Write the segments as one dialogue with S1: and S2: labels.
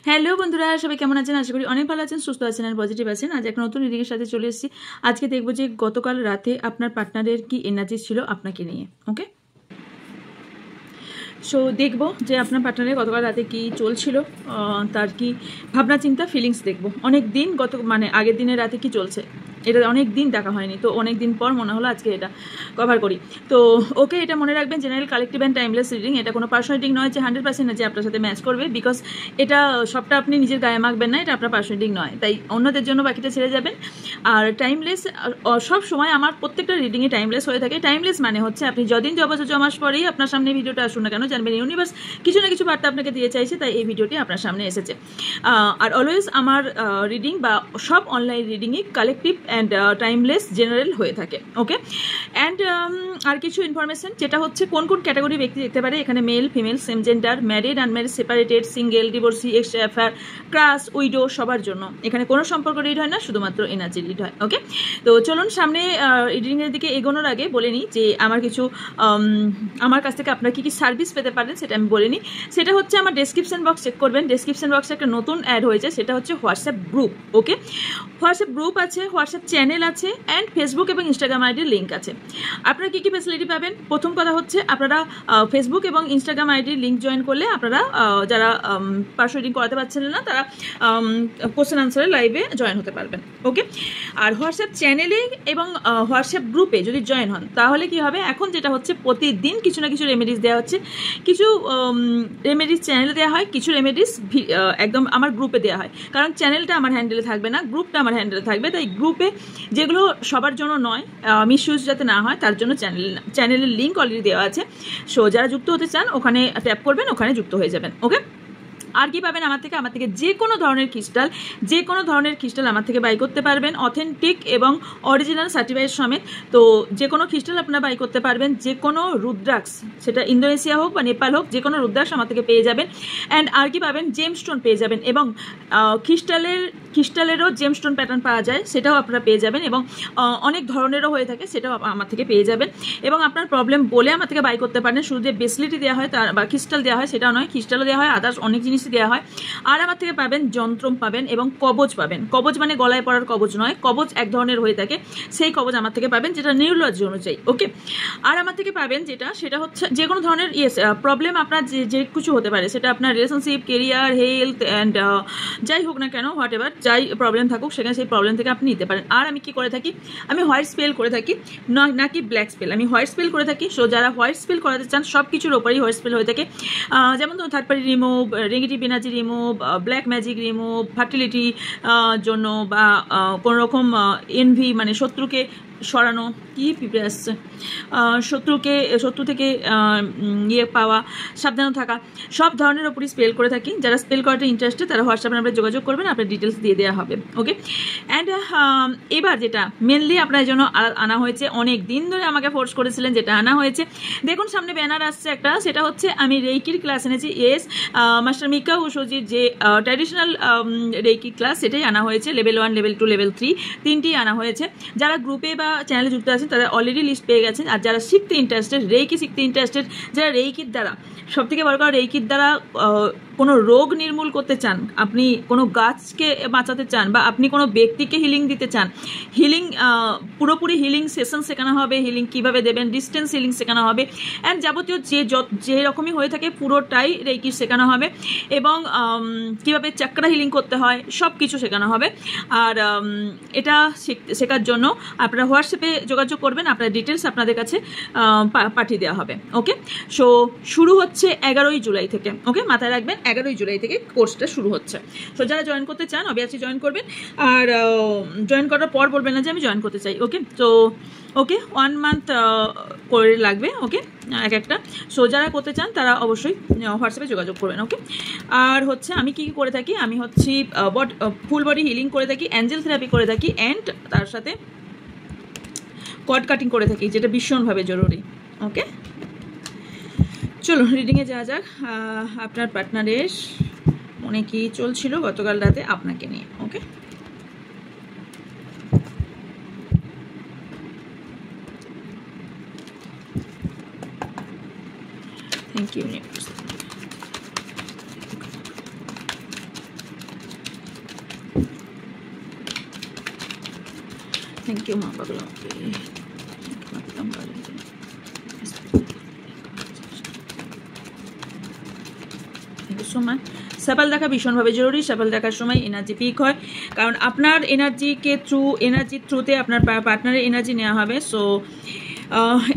S1: Hello বন্ধুরা, সবাই কেমন আছেন? আশা করি অনেক ভালো আছেন, সুস্থ আছেন আর পজিটিভ আছেন। আজ এক নতুন রিডিংয়ের সাথে চলে এসেছি। আজকে দেখবো যে গতকাল রাতে আপনার পার্টনারের কি এনার্জি ছিল আপনাকে নিয়ে। ওকে, সো দেখবো যে আপনার পার্টনারের গতকাল রাতে কি চলছিল, তার কি ভাবনা চিন্তা ফিলিংস দেখবো। অনেক দিন আগের দিনের রাতে কি চলছে, এটা অনেক দিন দেখা হয়নি, তো অনেক দিন পর মনে হলো আজকে এটা কভার করি। তো ওকে, এটা মনে রাখবেন, general collective and timeless reading. এটা কোনো পার্সোনাল রিডিং নয় যে 100% না যে আপনার সাথে ম্যাচ করবে, বিকজ এটা সবটা আপনি নিজের গায়ে মাখবেন না, এটা আপনার পার্সোনাল রিডিং নয়, তাই অন্যদের জন্য বাকিটা ছেড়ে যাবেন। আর টাইমলেস সব সময় আমার প্রত্যেকটা রিডিংয়ে টাইমলেস হয়ে থাকে। টাইমলেস মানে হচ্ছে আপনি যদিন জমাস পরেই আপনার সামনে ভিডিওটা আসুন না কেন, জানবেন ইউনিভার্স কিছু না কিছু বার্তা আপনাকে দিয়ে চাইছে, তাই এই ভিডিওটি আপনার সামনে এসেছে। আর অলওয়েজ আমার রিডিং বা সব অনলাইন রিডিংই কালেকটিভ অ্যান্ড টাইমলেস জেনারেল হয়ে থাকে। ওকে, অ্যান্ড আর কিছু ইনফরমেশন, যেটা হচ্ছে কোন কোন ক্যাটাগরি ব্যক্তি দেখতে পারে এখানে: male, female, same gender, married, unmarried, separated, single, divorcee, extra affair, crush, widow, সবার জন্য। এখানে কোনো সম্পর্ক রিড হয় না, শুধুমাত্র এনার্জি রিড হয়। ওকে, তো চলুন সামনে রিডিংয়ের দিকে এগোনোর আগে বলে নিই যে আমার কাছ থেকে আপনারা কী কী সার্ভিস পেতে পারেন সেটা আমি বলে নিই। সেটা হচ্ছে আমার ডেসক্রিপশন বক্স চেক করবেন। ডেসক্রিপশন বক্সে একটা নতুন অ্যাড হয়েছে, সেটা হচ্ছে হোয়াটসঅ্যাপ গ্রুপ। ওকে, হোয়াটসঅ্যাপ গ্রুপ আছে, হোয়াটসঅ্যাপ চ্যানেল আছে, অ্যান্ড ফেসবুক এবং ইনস্টাগ্রাম আইডির লিঙ্ক আছে। আপনারা কী কী ফ্যাসিলিটি পাবেন? প্রথম কথা হচ্ছে আপনারা ফেসবুক এবং ইনস্টাগ্রাম আইডির লিঙ্ক জয়েন করলে আপনারা যারা পার্সোনাল রিডিং করাতে পারছিলেন না, তারা কোশ্চেন আনসারের লাইভে জয়েন হতে পারবেন। ওকে, আর হোয়াটসঅ্যাপ চ্যানেলে এবং হোয়াটসঅ্যাপ গ্রুপে যদি জয়েন হন তাহলে কি হবে, এখন যেটা হচ্ছে প্রতিদিন কিছু না কিছু রেমেডিস দেওয়া হচ্ছে। কিছু রেমেডিস চ্যানেলে দেওয়া হয়, কিছু রেমেডিস একদম আমার গ্রুপে দেওয়া হয়, কারণ চ্যানেলটা আমার হ্যান্ডেলে থাকবে না, গ্রুপটা আমার হ্যান্ডেলে থাকবে। তাই গ্রুপে যেগুলো সবার জন্য নয়, মিসইউজ যাতে না হয় তার জন্য চ্যানেলের লিঙ্ক অলরেডি দেওয়া আছে। সো যারা যুক্ত হতে চান ওখানে ট্যাপ করবেন, ওখানে যুক্ত হয়ে যাবেন। ওকে, আর কি পাবেন আমার থেকে যে কোনো ধরনের ক্রিস্টাল আমার থেকে বাই করতে পারবেন, অথেন্টিক এবং অরিজিনাল সার্টিফাইড সমেত। তো যে কোনো ক্রিস্টাল আপনারা বাই করতে পারবেন, যে কোনো রুদ্রাক্ষ, সেটা ইন্দোনেশিয়া হোক বা নেপাল হোক, যে কোনো রুদ্রাক্ষ আমার থেকে পেয়ে যাবেন। অ্যান্ড আর কি পাবেন, জেমস্টোন পেয়ে যাবেন, এবং ক্রিস্টালেরও জেমস্টোন প্যাটার্ন পাওয়া যায়, সেটাও আপনারা পেয়ে যাবেন, এবং অনেক ধরনেরও হয়ে থাকে, সেটাও আমার থেকে পেয়ে যাবেন। এবং আপনার প্রবলেম বলে আমার থেকে বাই করতে পারেন। শুধু যে বেসলিটি দেওয়া হয় বা ক্রিস্টাল দেওয়া হয় সেটাও নয়, ক্রিস্টালও দেওয়া হয়, আদার্স অনেক জিনিস দেওয়া হয়। আর আমার থেকে পাবেন যন্ত্রম পাবেন এবং কবচ পাবেন। কবচ মানে গলায় পড়ার কবচ নয়, কবচ এক ধরনের হয়ে থাকে, সেই কবচ আমার থেকে পাবেন, যেটা নিউরোলজি অনুযায়ী। ওকে, আর আমার থেকে পাবেন সেটা হচ্ছে যে কোনো ধরনের প্রবলেম আপনার যে কিছু হতে পারে, সেটা আপনার রিলেশনশিপ, কেরিয়ার, হেলথ অ্যান্ড যাই হোক না কেন, হোয়াট এভার যাই প্রবলেম থাকুক, সেখানে সেই প্রবলেম থেকে আপনি নিতে পারেন। আর আমি কি করে থাকি, আমি হোয়াইট স্পেল করে থাকি, নাকি ব্ল্যাক স্পেল, আমি হোয়াইট স্পেল করে থাকি। সো যারা হোয়াইট স্পেল করাতে চান, সব কিছুর ওপরেই হোয়াইট স্পেল হয়ে থাকে, যেমন ধরুন third party remove, negative energy remove, black magic remove, fertility জন্য, বা কোনো রকম এনভি মানে শত্রুকে সরানো, কি পিঁপড়ে আসছে, শত্রু থেকে পাওয়া, সাবধান থাকা, সব ধরনের ওপরই স্পেল করে থাকি। যারা স্পেল করাতে ইন্টারেস্টেড তারা হোয়াটসঅ্যাপে আপনারা যোগাযোগ করবেন, আপনার ডিটেলস দিয়ে দেওয়া হবে। ওকে, অ্যান্ড এবার যেটা মেনলি আপনার জন্য আনা হয়েছে, অনেক দিন ধরে আমাকে ফোর্স করেছিলেন, যেটা আনা হয়েছে, দেখুন সামনে ব্যানার আসছে একটা, সেটা হচ্ছে আমি রেইকির ক্লাস এনেছি। মাস্টার মিকা উশোজির যে ট্র্যাডিশনাল রেইকি ক্লাস, সেটাই আনা হয়েছে। লেভেল 1, লেভেল 2, লেভেল 3 তিনটি আনা হয়েছে। যারা গ্রুপে বা চ্যানেলে যুক্ত আছেন তারা অলরেডি লিস্ট পেয়ে গেছেন। আর যারা শিখতে ইন্টারেস্টেড, রেইকি শিখতে ইন্টারেস্টেড, যারা রেইকির দ্বারা, সব থেকে বড় কথা, রেইকির দ্বারা কোনো রোগ নির্মূল করতে চান, আপনি কোনো গাছকে বাঁচাতে চান, বা আপনি কোনো ব্যক্তিকে হিলিং দিতে চান, হিলিং পুরোপুরি হিলিং সেশন শেখানো হবে, হিলিং কীভাবে দেবেন, ডিস্টেন্স হিলিং শেখানো হবে, অ্যান্ড যাবতীয় যে রকমই হয়ে থাকে পুরোটাই রেইকি শেখানো হবে, এবং কীভাবে চাকরা হিলিং করতে হয় সব কিছু শেখানো হবে। আর এটা শেখার জন্য আপনারা হোয়াটসঅ্যাপে যোগাযোগ করবেন, আপনার ডিটেলস আপনাদের কাছে পাঠিয়ে দেওয়া হবে। ওকে, সো শুরু হচ্ছে 11ই জুলাই থেকে। ওকে, মাথায় রাখবেন 11ই জুলাই থেকে কোর্সটা শুরু হচ্ছে। সো যারা জয়েন করতে চান অবভিয়াসলি জয়েন করবেন, আর জয়েন করার পর বলবেন না যে আমি জয়েন করতে চাই। ওকে, তো ওকে 1 মান্থ করে লাগবে। ওকে, একটা। সো যারা করতে চান তারা অবশ্যই হোয়াটসঅ্যাপে যোগাযোগ করবেন। ওকে, আর হচ্ছে আমি কী করে থাকি, আমি হচ্ছে ফুল বডি হিলিং করে থাকি, অ্যাঞ্জেল থেরাপি করে থাকি, অ্যান্ড তার সাথে কর্ড কাটিং করে থাকি, যেটা ভীষণভাবে জরুরি। ওকে, চলো রিডিংয়ে যাওয়া যাক। আপনার পার্টনারের মনে কি চলছিল গতকাল রাতে আপনাকে নিয়ে। ওকে, থ্যাংক ইউ। থ্যাংক ইউ মা পাগলা। স্যাপেল দেখা ভীষণভাবে জরুরি। স্যাপেল দেখার সময় এনার্জি পিক হয়, কারণ আপনার এনার্জির থ্রুতে আপনার পার্টনারের এনার্জি নেওয়া হবে। সো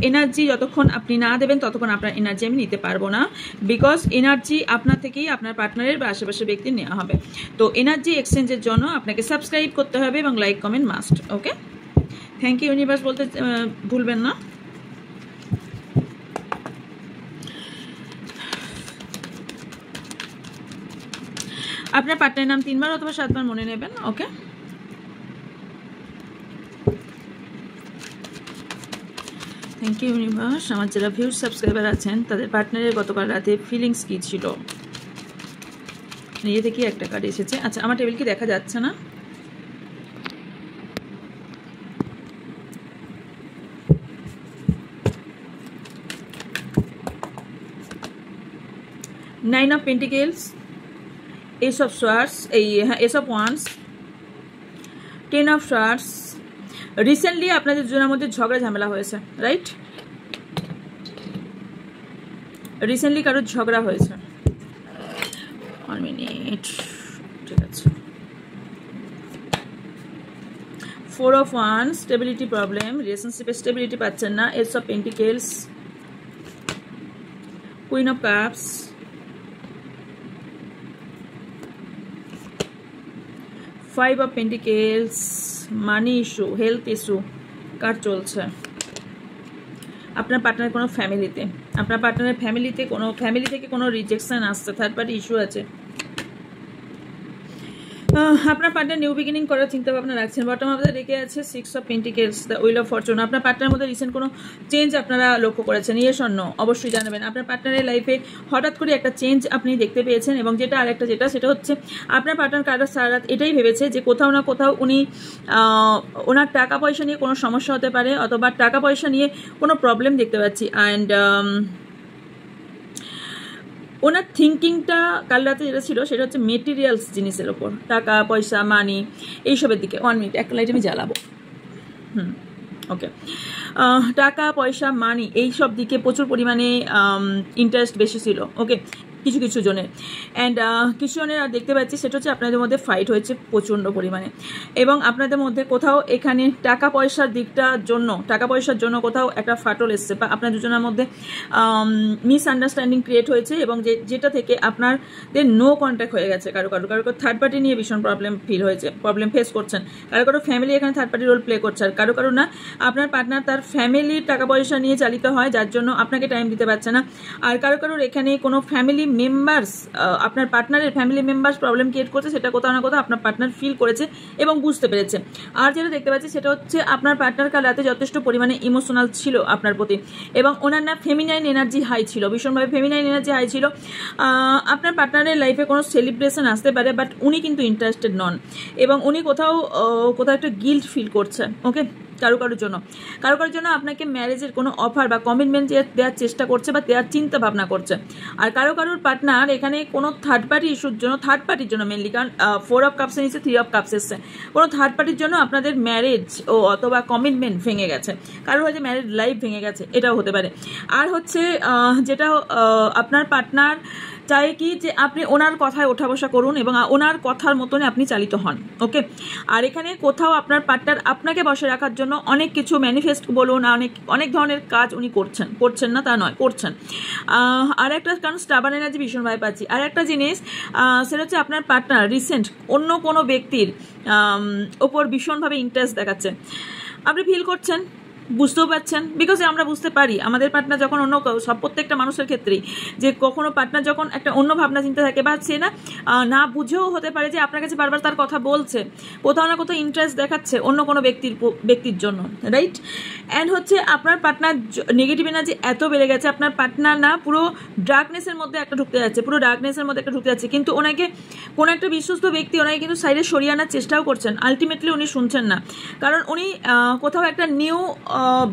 S1: এনার্জি যতক্ষণ আপনি না দেবেন ততক্ষণ আপনার এনার্জি আমি নিতে পারবো না, বিকজ এনার্জি আপনার থেকেই আপনার পার্টনারের বা আশেপাশের ব্যক্তির নেওয়া হবে। তো এনার্জি এক্সচেঞ্জের জন্য আপনাকে সাবস্ক্রাইব করতে হবে এবং like comment must. Okay, thank you universe বলতে ভুলবেন না। আপনার পার্টনারের নাম 3 বার অথবা 7 বার মনে নেবেন। ওকে, থ্যাংক ইউ ইউনিভার্স। আমার যারা ভিউজ সাবস্ক্রাইবার আছেন তাদের পার্টনারের গতকাল রাতে ফিলিংস কী ছিল, নিজে থেকে একটা কার্ড এসেছে। আচ্ছা, আমার টেবিল কি দেখা যাচ্ছে না? Nine of pentacles, S of swords, S of wands, 10 of swords. Recently আপনাদের দুজনের মধ্যে ঝগড়া ঝামেলা হয়েছে, রাইট? রিসেন্টলি কারোর ঝগড়া হয়েছে। 1 মিনিট, ঠিক আছে। 4 অফ ওয়ান্স, স্টেবিলিটি প্রবলেম, রিলেশনশিপে স্টেবিলিটি পাচ্ছেন না। Ace of pentacles, queen of cups, 5 of pentacles, money issue, health issue কার চলছে আপনার পার্টনারের কোনো ফ্যামিলিতে। আপনার পার্টনারের ফ্যামিলি থেকে কোনো রিজেকশন আসছে, থার্ড পার্টি ইস্যু আছে। আপনার পার্টনার নিউ বিগিনিং করার চিন্তা ভাবনা রাখছেন। বটম অফ দ্য রেখে আছে 6 of pentacles, the wheel of Fortune. আপনার পার্টনারের মধ্যে রিসেন্ট কোনো চেঞ্জ আপনারা লক্ষ্য করেছেন? ইয়েস অর নো অবশ্যই জানাবেন। আপনার পার্টনারের লাইফে হঠাৎ করে একটা চেঞ্জ আপনি দেখতে পেয়েছেন, এবং সেটা হচ্ছে আপনার পার্টনার কারোর সারা রাত এটাই ভেবেছে যে কোথাও না কোথাও উনি ওনার টাকা পয়সা নিয়ে কোনো সমস্যা হতে পারে, অথবা টাকা পয়সা নিয়ে কোনো প্রবলেম দেখতে পাচ্ছি। অ্যান্ড ওনার থিঙ্কিংটা কাল রাতে যেটা ছিল সেটা হচ্ছে মেটেরিয়ালস জিনিসের ওপর, টাকা পয়সা মানি এইসবের দিকে। 1 মিনিট, একটা লাইট আমি জ্বালাবো। ওকে, টাকা পয়সা মানি এইসব দিকে প্রচুর পরিমাণে ইন্টারেস্ট বেশি ছিল। ওকে, কিছু জনের। অ্যান্ড কিছু জনের আর দেখতে পাচ্ছি সেটা হচ্ছে আপনাদের মধ্যে ফাইট হয়েছে প্রচণ্ড পরিমাণে, এবং আপনাদের মধ্যে কোথাও এখানে টাকা পয়সার জন্য কোথাও একটা ফাটল এসছে, বা আপনার দুজনের মধ্যে মিসআন্ডারস্ট্যান্ডিং ক্রিয়েট হয়েছে, এবং যেটা থেকে আপনাদের নো কন্ট্যাক্ট হয়ে গেছে। কারো থার্ড পার্টি নিয়ে ভীষণ প্রবলেম ফেস করছেন। কারো ফ্যামিলি এখানে থার্ড পার্টি রোল প্লে করছে, আর কারো না আপনার পার্টনার তার ফ্যামিলির টাকা পয়সা নিয়ে চালিত হয়, যার জন্য আপনাকে টাইম দিতে পারছে না। আর কারোর এখানে কোনো ফ্যামিলি মেম্বার্স, আপনার পার্টনারের ফ্যামিলি মেম্বার্স প্রবলেম ক্রিয়েট করছে, সেটা কোথাও না কোথাও আপনার পার্টনার ফিল করেছে এবং বুঝতে পেরেছে। আর যেটা দেখতে পাচ্ছি সেটা হচ্ছে আপনার পার্টনার কাল রাতে যথেষ্ট পরিমাণে ইমোশনাল ছিল আপনার প্রতি, এবং ওনার না ফেমিনাইন এনার্জি হাই ছিল, ভীষণভাবে ফেমিনাইন এনার্জি হাই ছিল। আপনার পার্টনারের লাইফে কোনো সেলিব্রেশন আসতে পারে, বাট উনি কিন্তু ইন্টারেস্টেড নন, এবং উনি কোথাও একটা গিল্ট ফিল করছে। ওকে, কারোর জন্য আপনাকে ম্যারেজের কোনো অফার বা কমিটমেন্ট দেওয়ার চেষ্টা করছে বা দেওয়ার চিন্তা ভাবনা করছে। আর কারোর পার্টনার এখানে কোনো থার্ড পার্টির জন্য মেনলি, কারণ 4 অফ কাপসের নিচে 3 অফ কাপস এসছে, কোনো থার্ড পার্টির জন্য আপনাদের ম্যারেজ অথবা কমিটমেন্ট ভেঙে গেছে, কারোর হয়তো ম্যারেজ লাইফ ভেঙে গেছে, এটাও হতে পারে। আর হচ্ছে যেটা আপনার পার্টনার চাই কি যে আপনি ওনার কথায় ওঠা বসা করুন এবং ওনার কথার মতনই আপনি চালিত হন। ওকে, আর এখানে কোথাও আপনার পার্টনার আপনাকে বসে রাখার জন্য অনেক কিছু ম্যানিফেস্ট বলুন, অনেক ধরনের কাজ উনি করছেন না তা নয়, করছেন। আর একটা কারণ স্টাবার্ন এনার্জি ভীষণভাবে পাচ্ছি। আর একটা জিনিস সেটা হচ্ছে আপনার পার্টনার রিসেন্ট অন্য কোনো ব্যক্তির ওপর ভীষণভাবে ইন্টারেস্ট দেখাচ্ছে, আপনি ফিল করছেন, বুঝতেও পারছেন, বিকজ আমরা বুঝতে পারি আমাদের পার্টনার যখন প্রত্যেকটা মানুষের ক্ষেত্রেই যে কখনো পার্টনার যখন একটা অন্য ভাবনা চিন্তা থাকে, বা সে না বুঝেও হতে পারে যে আপনার কাছে বারবার তার কথা বলছে, কোথাও না কোথাও ইন্টারেস্ট দেখাচ্ছে অন্য কোনো ব্যক্তির জন্য, রাইট? অ্যান্ড হচ্ছে আপনার পার্টনার নেগেটিভ এনার্জি এত বেড়ে গেছে, আপনার পার্টনার না পুরো ডার্কনেসের মধ্যে একটা ঢুকতে যাচ্ছে, কিন্তু ওনাকে কোনো একটা বিশ্বস্ত ব্যক্তি ওনাকে কিন্তু সাইডে সরিয়ে আনার চেষ্টাও করছেন, আলটিমেটলি উনি শুনছেন না, কারণ উনি কোথাও একটা নিউ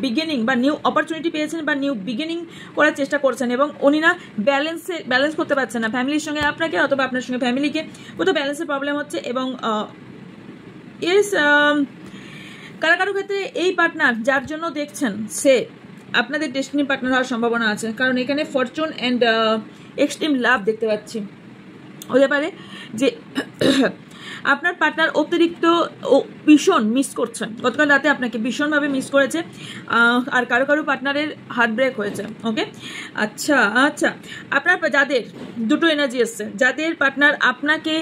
S1: বিগিনিং বা নিউ অপরচুনিটি পেয়েছেন বা নিউ বিগিনিং করার চেষ্টা করছেন, এবং উনি না ব্যালেন্স করতে পারছেন না ফ্যামিলির সঙ্গে আপনাকে, অথবা আপনার সঙ্গে ফ্যামিলিকে, কোথাও ব্যালেন্সের প্রবলেম হচ্ছে। এবং কারো কারো ক্ষেত্রে এই পার্টনার যার জন্য দেখছেন সে আপনাদের ডেস্টিনি পার্টনার হওয়ার সম্ভাবনা আছে, কারণ এখানে ফরচুন অ্যান্ড এক্সট্রিম লাভ দেখতে পাচ্ছি। হতে পারে যে আপনার পার্টনার অতিরিক্ত ভীষণ মিস করছেন, গতকাল রাতে আপনাকে ভীষণভাবে মিস করেছে, আর কারো কারো পার্টনারের হার্ট ব্রেক হয়েছে। ওকে, আচ্ছা আচ্ছা, আপনার যাদের দুটো এনার্জি এসছে, যাদের পার্টনার আপনাকে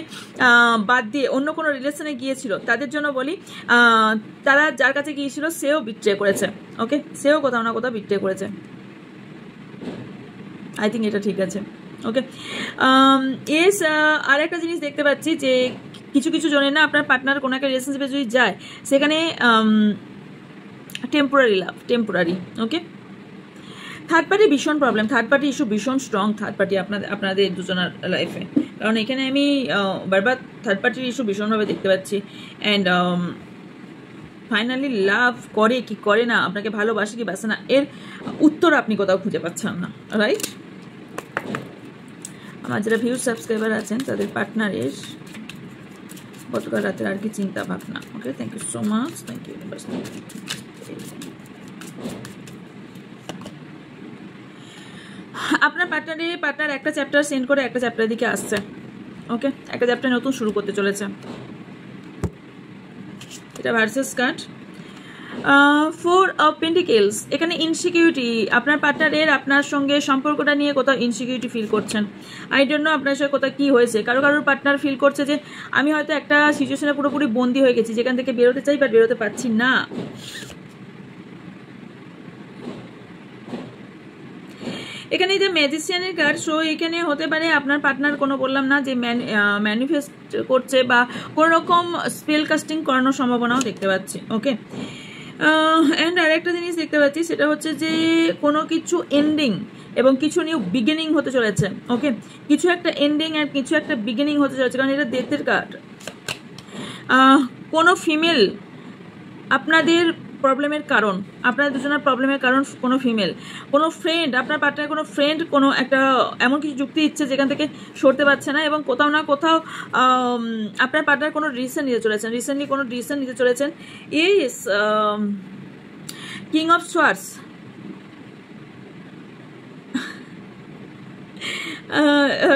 S1: বাদ দিয়ে অন্য কোনো রিলেশনে গিয়েছিল তাদের জন্য বলি, তারা যার কাছে গিয়েছিল সেও বিট্রে করেছে। ওকে, সেও কোথাও না কোথাও বিট্রে করেছে। আই থিঙ্ক এটা ঠিক আছে। ওকে, এস আর একটা জিনিস দেখতে পাচ্ছি যে কিছু কিছু জনের না আপনার পার্টনার কোনো একটা রিলেশনশিপে যদি যায় সেখানে টেম্পোরারি লাভ, টেম্পোরারি। ওকে, থার্ড পার্টি ভীষণ প্রবলেম, থার্ড পার্টি ইস্যু ভীষণ স্ট্রং, থার্ড পার্টি আপনাদের দুজনের লাইফে, কারণ এখানে আমি বারবার থার্ড পার্টির ইস্যু ভীষণভাবে দেখতে পাচ্ছি। অ্যান্ড ফাইনালি লাভ করে কি করে না, আপনাকে ভালোবাসে কি বাসে না, এর উত্তর আপনি কোথাও খুঁজে পাচ্ছেন না, রাইট? আমার যারা ভিউজ সাবস্ক্রাইবার আছেন তাদের পার্টনারের গতকাল রাতের আর কি চিন্তা ভাবনা। Okay, thank you so much, thank you. আপনার পার্টনার একটা চ্যাপ্টার সেন্ড করে একটা চ্যাপ্টারের দিকে আসছে। ওকে, একটা চ্যাপ্টার নতুন শুরু করতে চলেছে। এটা ভার্সেস কার্ড, 4 অফ পেন্টিকেলস। এখানে ইনসিকিউরিটি, আপনার পার্টনারের আপনার সঙ্গে সম্পর্কটা নিয়ে কোথাও ইনসিকিউরিটি ফিল করছেন। আই ডোন্ট নো আপনার সঙ্গে কোথাও কী হয়েছে। কারোর পার্টনার ফিল করছে যে আমি হয়তো একটা সিচুয়েশনে পুরোপুরি বন্দি হয়ে গেছি, যেখান থেকে বেরোতে চাই বাট বেরোতে পারছি না। এখানে যে ম্যাজিশিয়ানের কার্ড, সো এখানে হতে পারে আপনার পার্টনার কোনো বললাম না যে ম্যানিফেস্ট করছে বা কোনো রকম স্পেল কাস্টিং করানোর সম্ভাবনাও দেখতে পাচ্ছি। ওকে, অ্যান্ড আরেকটা জিনিস দেখতে পাচ্ছি সেটা হচ্ছে যে কোনো কিছু এন্ডিং এবং কিছু নিউ বিগিনিং হতে চলেছে। ওকে, কিছু একটা এন্ডিং আর কিছু একটা বিগিনিং হতে চলেছে, কারণ এটা ডেথের কার্ড। কোনো ফিমেল আপনাদের প্রবলেমের কারণ, আপনাদের দুজনের প্রবলেমের কারণ কোনো ফিমেল, কোনো ফ্রেন্ড, আপনার পার্টনার কোনো ফ্রেন্ড কোনো একটা এমন কিছু যুক্তি দিচ্ছে যেখান থেকে সরতে পারছে না, এবং কোথাও না কোথাও আপনার পার্টনার কোনো ডিসিশন নিতে চলেছেন, রিসেন্টলি কোনো ডিসিশন নিতে চলেছেন। ইস কিং অফ সোয়ার্ডস,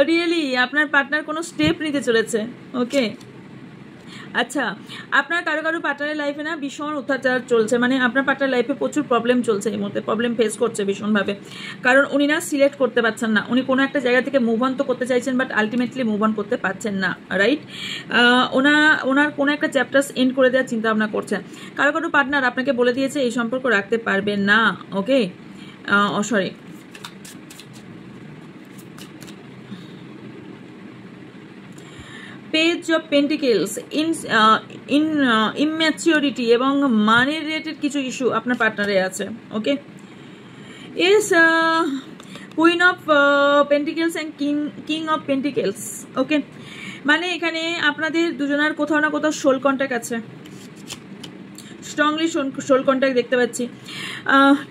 S1: রিয়েলি আপনার পার্টনার কোনো স্টেপ নিতে চলেছে। ওকে, আচ্ছা, আপনার কারো পার্টনারের লাইফে না ভীষণ অত্যাচার চলছে, মানে আপনার পার্টনার লাইফে প্রচুর প্রবলেম চলছে, এই মুহূর্তে প্রবলেম ফেস করছে ভীষণভাবে, কারণ উনি না সিলেক্ট করতে পারছেন না। উনি কোনো একটা জায়গা থেকে মুভ অন তো করতে চাইছেন বাট আলটিমেটলি মুভ অন করতে পারছেন না, রাইট? ওনার কোনো একটা চ্যাপ্টার্স এন্ড করে দেওয়ার চিন্তা ভাবনা করছেন। কারো পার্টনার আপনাকে বলে দিয়েছে এই সম্পর্ক রাখতে পারবেন না। Okay, sorry, page of pentacles, immaturity এবং মানি রিলেটেড কিছু ইস্যু আপনার পার্টনারে আছে। Okay, ace queen of pentacles and king of pentacles. Okay, মানে এখানে আপনাদের দুজনের কোথাও না কোথাও সোল কন্ট্যাক্ট আছে, স্ট্রংলি সোল কন্ট্যাক্ট দেখতে পাচ্ছি।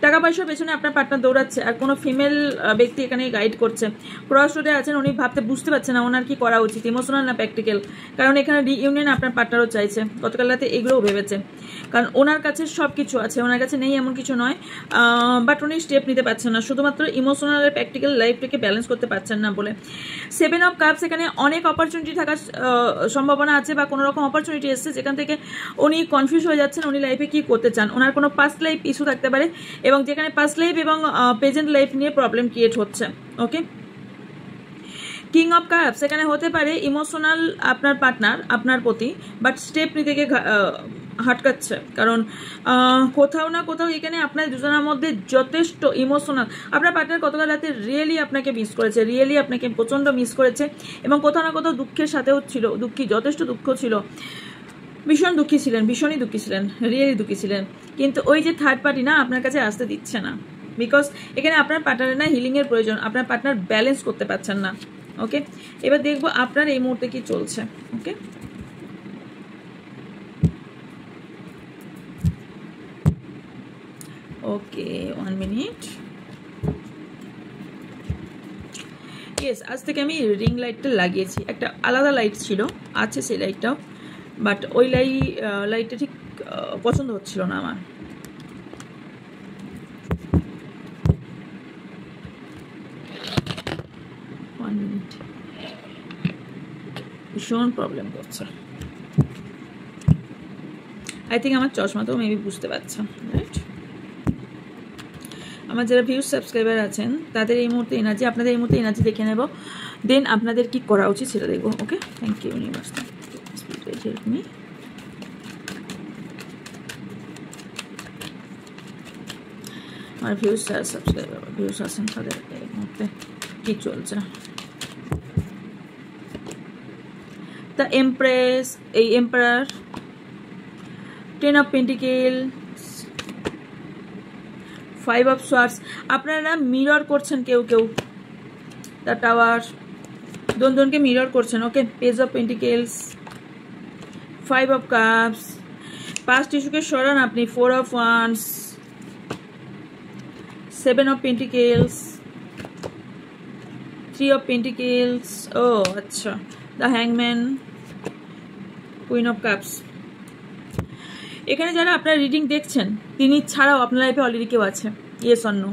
S1: টাকা পয়সার পেছনে আপনার পার্টনার দৌড়াচ্ছে, আর কোনো ফিমেল ব্যক্তি এখানে গাইড করছে। ক্রস রোডে আছেন, উনি বুঝতে পারছেন না ওনার কি করা উচিত, ইমোশনাল না প্র্যাকটিক্যাল, কারণ এখানে রিইউনিয়ন আপনার পার্টনারও চাইছে, গতকাল রাতে এগুলোও ভেবেছে, কারণ ওনার কাছে সব কিছু আছে, ওনার কাছে নেই এমন কিছু নয়, বাট উনি স্টেপ নিতে পারছেন না, শুধুমাত্র ইমোশনাল আর প্র্যাকটিক্যাল লাইফটাকে ব্যালেন্স করতে পারছেন না বলে। 7 অফ কাপস, এখানে অনেক অপরচুনিটি থাকার সম্ভাবনা আছে, বা কোনো রকম অপরচুনিটি এসছে যেখান থেকে উনি কনফিউজ হয়ে যাচ্ছেন উনি লাইফে কি করতে চান। ওনার কোনো পাস্ট লাইফ ইস্যু থাকতে পারে, এবং যেখানে পাস্ট লাইফ এবং প্রেজেন্ট লাইফ নিয়ে প্রবলেম ক্রিয়েট হচ্ছে। ওকে, কিং অফ কাপস, এখানে হতে পারে ইমোশনাল আপনার পার্টনার আপনার প্রতি, বাট স্টেপ নিতে গিয়ে হাটকাচ্ছে, কারণ কোথাও না কোথাও এখানে আপনার দুজনের মধ্যে যথেষ্ট ইমোশনাল, আপনার পার্টনার গতকাল রাতে রিয়েলি আপনাকে মিস করেছে, রিয়েলি আপনাকে প্রচণ্ড মিস করেছে, এবং কোথাও না কোথাও দুঃখের সাথেও ছিল, যথেষ্ট দুঃখ ছিল, ভীষণই দুঃখী ছিলেন, রিয়েলি দুঃখী ছিলেন, কিন্তু ওই যে থার্ড পার্টি না আপনার কাছে আসতে দিচ্ছে না, বিকজ এখানে আপনার পার্টনারের না হিলিংয়ের প্রয়োজন, আপনার পার্টনার ব্যালেন্স করতে পারছেন না। ওকে, এবার দেখবো আপনার এই মুহূর্তে কি চলছে। ওকে, ওকে, 1 মিনিট। ইয়েস, আজ থেকে আমি রিং লাইটটা লাগিয়েছি, একটা আলাদা লাইট ছিল, আছে সেই লাইটটাও, বাট ওই লাইটটা ঠিক পছন্দ হচ্ছিল না আমার। ভীষণ প্রবলেম করছে। আই থিঙ্ক আমার চশমাতেও মেবি বুঝতে পারছেন, রাইট? আমার যারা ভিউজ সাবস্ক্রাইবার আছেন তাদের এই মুহূর্তে এনার্জি, আপনাদের এই মুহূর্তে এনার্জি দেখে নেব, দেন আপনাদের কি করা উচিত সেটা দেখবো। Okay, thank you universe, help me. আমার ভিউজ সাবস্ক্রাইবার ভিউজ আছেন তাদের এই মুহূর্তে কি চলছে। দ্য এমপ্রেস, এই emperor, 10 of pentacles, 5 of swords. আপনারা মিরর করছেন কেউ কেউ, দ্য টাওয়ার, দুজনকে মিরর করছেন। Okay, page of pentacles, 5 of cups, past ইস্যুকে সরান আপনি, 4 of wands, 7 of pentacles, 3 of pentacles. ও আচ্ছা, দ্য হ্যাংম্যান, কুইন অফ কাপস। এখানে যারা আপনার রিডিং দেখছেন তিনি ছাড়াও আপনার লাইফে অলরেডি কেউ আছে। Yes or no?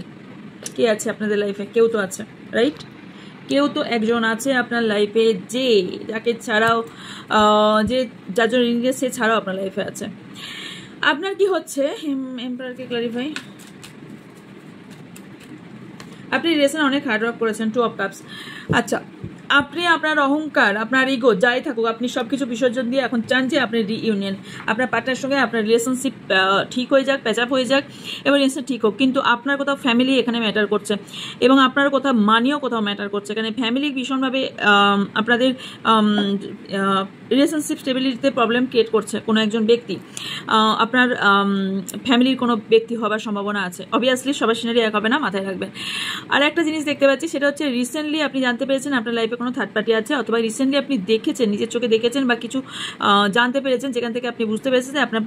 S1: কে আছে আপনাদের লাইফে? কেউ তো আছে, রাইট? কেউ তো একজন আছে আপনার লাইফে, যে যাকে ছাড়াও যে যার জন্য রিডিং সে ছাড়াও আপনার লাইফে আছে। আপনার কি হচ্ছে, এম্পায়ারকে ক্লারিফাই। আপনি রিলেশনে অনেক হার্ডওয়ার্ক করেছেন, 2 অফ কাপস। আচ্ছা, আপনি আপনার অহংকার, আপনার ইগো যাই থাকুক, আপনি সব কিছু বিসর্জন দিয়ে এখন চান যে আপনার রিইউনিয়ন, আপনার পার্টনার সঙ্গে আপনার রিলেশনশিপ ঠিক হয়ে যাক, প্যাচ আপ হয়ে যাক এবং রিলেশন ঠিক হোক। কিন্তু আপনার কোথাও ফ্যামিলি এখানে ম্যাটার করছে এবং আপনার কোথাও মানিও কোথাও ম্যাটার করছে। এখানে ফ্যামিলি ভীষণভাবে আপনাদের রিলেশনশিপ স্টেবিলিটিতে প্রবলেম ক্রিয়েট করছে কোনো একজন ব্যক্তি। আপনার ফ্যামিলির কোনো ব্যক্তি হবার সম্ভাবনা আছে। অবভিয়াসলি সবার সিনারি এক হবে না, মাথায় রাখবেন। আর একটা জিনিস দেখতে পাচ্ছি, সেটা হচ্ছে রিসেন্টলি আপনি জানতে পেরেছেন আপনার লাইফে কোনো থার্ড পার্টি আছে, অথবা রিসেন্টলি আপনি দেখেছেন, নিজের চোখে দেখেছেন বা কিছু জানতে পেরেছেন, যেখান থেকে আপনি বুঝতে পেরেছেন যে আপনার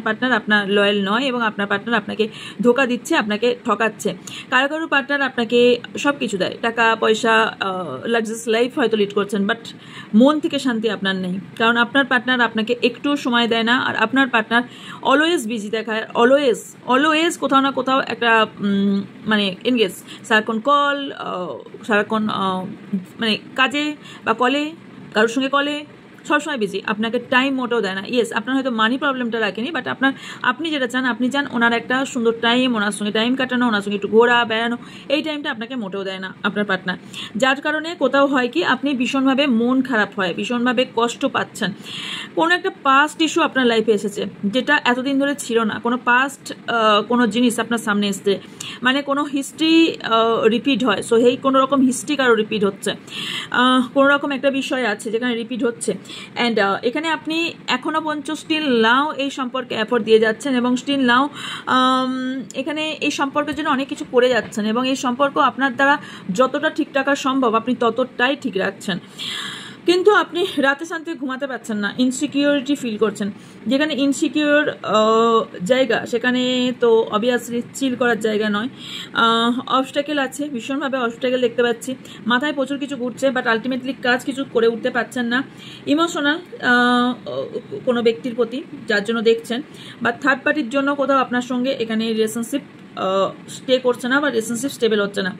S1: পার্টনার আপনার লয়াল নয় এবং আপনার পার্টনার আপনাকে ধোকা দিচ্ছে, আপনাকে ঠকাচ্ছে। কারো কারো পার্টনার আপনাকে সব কিছু দেয়, টাকা পয়সা, লাক্সারিয়াস লাইফ হয়তো লিড করছেন, বাট মন থেকে শান্তি আপনার নেই, কারণ আপনার পার্টনার আপনাকে একটু সময় দেয় না। আর আপনার পার্টনার অলওয়েজ বিজি দেখায়, অলওয়েজ কোথাও না কোথাও একটা মানে এনগেজ, সারাক্ষণ কল, সারাক্ষণ মানে কাজে বা কলে, কারোর সঙ্গে কলে, সবসময় বিজি, আপনাকে টাইম মোটেও দেয় না। ইয়েস, আপনার হয়তো মানি প্রবলেমটা রাখেনি, বাট আপনি যেটা চান, আপনি চান ওনার একটা সুন্দর টাইম, ওনার সঙ্গে টাইম কাটানো, ওনার সঙ্গে একটু ঘোরা বেড়ানো, এই টাইমটা আপনাকে মোটেও দেয় না আপনার পার্টনার। যার কারণে কোথাও হয় কি, আপনি ভীষণভাবে মন খারাপ হয়, ভীষণভাবে কষ্ট পাচ্ছেন। কোনো একটা পাস্ট ইস্যু আপনার লাইফে এসেছে যেটা এতদিন ধরে ছিল না, কোনো পাস্ট কোনো জিনিস আপনার সামনে এসছে, মানে কোনো হিস্ট্রি রিপিট হয়। সো এই কোনো রকম হিস্ট্রি কারো রিপিট হচ্ছে, কোনো রকম একটা বিষয় আছে যেখানে রিপিট হচ্ছে। অ্যান্ড এখানে আপনি এখনও পর্যন্ত স্টিল নাও এই সম্পর্কে এফোর্ট দিয়ে যাচ্ছেন এবং স্টিল নাও এখানে এই সম্পর্কের জন্য অনেক কিছু করে যাচ্ছেন এবং এই সম্পর্ক আপনার দ্বারা যতটা ঠিক রাখা সম্ভব আপনি ততটাই ঠিক রাখছেন। কিন্তু আপনি রাতে শান্তিতে ঘুমাতে পারছেন না, ইনসিকিউরিটি ফিল করছেন। যেখানে ইনসিকিউর জায়গা, সেখানে তো অবভিয়াসলি চিল করার জায়গা নয়। অবস্ট্যাকেল আছে, ভীষণভাবে অবস্ট্যাকেল দেখতে পাচ্ছি, মাথায় প্রচুর কিছু ঘুরছে, বাট আলটিমেটলি কাজ কিছু করে উঠতে পারছেন না। ইমোশনাল কোনো ব্যক্তির প্রতি যার জন্য দেখছেন, বা থার্ড পার্টির জন্য কোথাও আপনার সঙ্গে এখানে রিলেশনশিপ স্টে করছে না বা রিলেশনশিপ স্টেবল হচ্ছে না।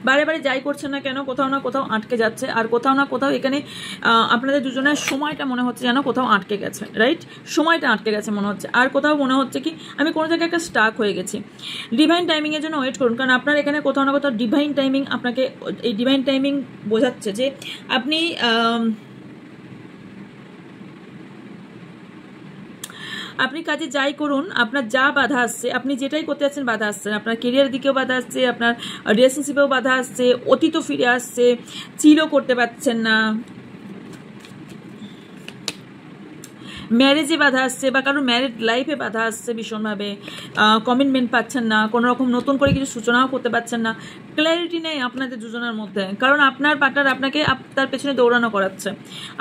S1: বারে বারে যাই করছেন না কেন, কোথাও না কোথাও আটকে যাচ্ছে। আর কোথাও না কোথাও এখানে আপনাদের দুজনের সময়টা মনে হচ্ছে যেন কোথাও আটকে গেছে, রাইট? সময়টা আটকে গেছে মনে হচ্ছে। আর কোথাও মনে হচ্ছে কি আমি কোনো জায়গায় একটা স্টাক হয়ে গেছি। ডিভাইন টাইমিংয়ের জন্য ওয়েট করুন, কারণ আপনার এখানে কোথাও না কোথাও ডিভাইন টাইমিং আপনাকে, এই ডিভাইন টাইমিং বোঝাচ্ছে যে আপনি কাজে যাই করুন, আপনার যা বাধা আসছে, আপনি যেটাই করতে যাচ্ছেন বাধা আসছে, আপনার কেরিয়ার দিকেও বাধা আসছে, আপনার রিলেশনশিপেও বাধা আসছে, অতীতও ফিরে আসছে, চিলও করতে পারছেন না, ম্যারেজে বাধা আসছে বা কারোর ম্যারিড লাইফে বাধা আসছে, ভীষণভাবে কমিটমেন্ট পাচ্ছেন না, কোনো রকম নতুন করে কিছু সূচনাও করতে পারছেন না, ক্ল্যারিটি নেই আপনাদের দুজনের মধ্যে, কারণ আপনার পার্টনার আপনাকে তার পেছনে দৌড়ানো করাচ্ছে,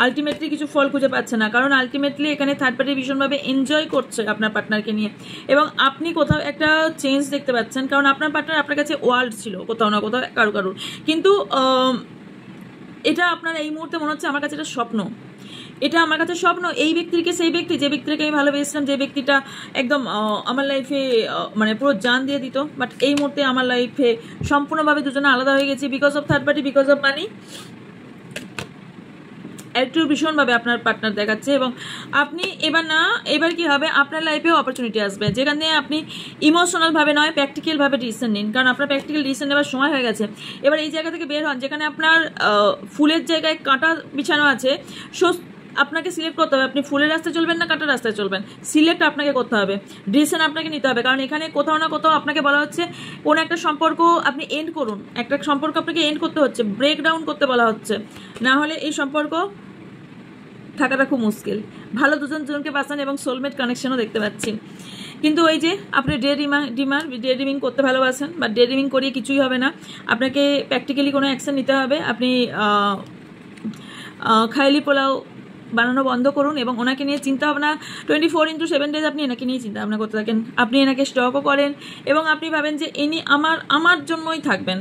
S1: আলটিমেটলি কিছু ফল খুঁজে পাচ্ছে না, কারণ আলটিমেটলি এখানে থার্ড পার্টি ভীষণভাবে এনজয় করছে আপনার পার্টনারকে নিয়ে এবং আপনি কোথাও একটা চেঞ্জ দেখতে পাচ্ছেন, কারণ আপনার পার্টনার আপনার কাছে ওয়ার্ল্ড ছিল কোথাও না কোথাও কারোর, কিন্তু এটা আপনার এই মুহূর্তে মনে হচ্ছে আমার কাছে এটা স্বপ্ন। এটা আমার কাছে স্বপ্ন, এই ব্যক্তিকে সেই ব্যক্তি যে ব্যক্তিকে আমি ভালোবেসেছিলাম, যে ব্যক্তিটা একদম আমার লাইফে মানে পুরো জান দিয়ে দিত, বাট এই মুহূর্তে আমার লাইফে সম্পূর্ণভাবে দুজনে আলাদা হয়ে গেছে because of third party, because of money. একটু ভীষণভাবে আপনার পার্টনার দেখাচ্ছে এবং আপনি এবার কি হবে, আপনার লাইফেও অপরচুনিটি আসবে যেখানে আপনি ইমোশনালভাবে নয় প্র্যাকটিক্যালভাবে ডিসিশন নিন, কারণ আপনার প্র্যাকটিক্যাল ডিসিশন নেওয়ার সময় হয়ে গেছে। এবার এই জায়গা থেকে বের হন যেখানে আপনার ফুলের জায়গায় কাঁটা বিছানো আছে। সো আপনাকে সিলেক্ট করতে হবে, আপনি ফুলের রাস্তায় চলবেন না কাঁটার রাস্তায় চলবেন, সিলেক্ট আপনাকে করতে হবে, ডিসিশন আপনাকে নিতে হবে। কারণ এখানে কোথাও না কোথাও আপনাকে বলা হচ্ছে কোনো একটা সম্পর্ক আপনি এন্ড করুন, একটা সম্পর্ক আপনাকে এন্ড করতে হচ্ছে, ব্রেক ডাউন করতে বলা হচ্ছে, না হলে এই সম্পর্ক থাকাটা খুব মুশকিল। ভালো দুজনকে বাঁচান এবং সোলমেট কানেকশনও দেখতে পাচ্ছি। কিন্তু ওই যে আপনি ডে রিমিং করতে ভালোবাসেন, বা ডে রিমিং করিয়ে কিছুই হবে না, আপনাকে প্র্যাকটিক্যালি কোনো অ্যাকশন নিতে হবে। আপনি খাইলি পোলাও বানানো বন্ধ করুন এবং ওনাকে নিয়ে চিন্তা ভাবনা 24/7 ডেজ আপনি এনাকে নিয়ে চিন্তা ভাবনা করতে থাকেন। আপনি এনাকে স্টকও করেন এবং আপনি ভাবেন যে ইনি আমার জন্যই থাকবেন।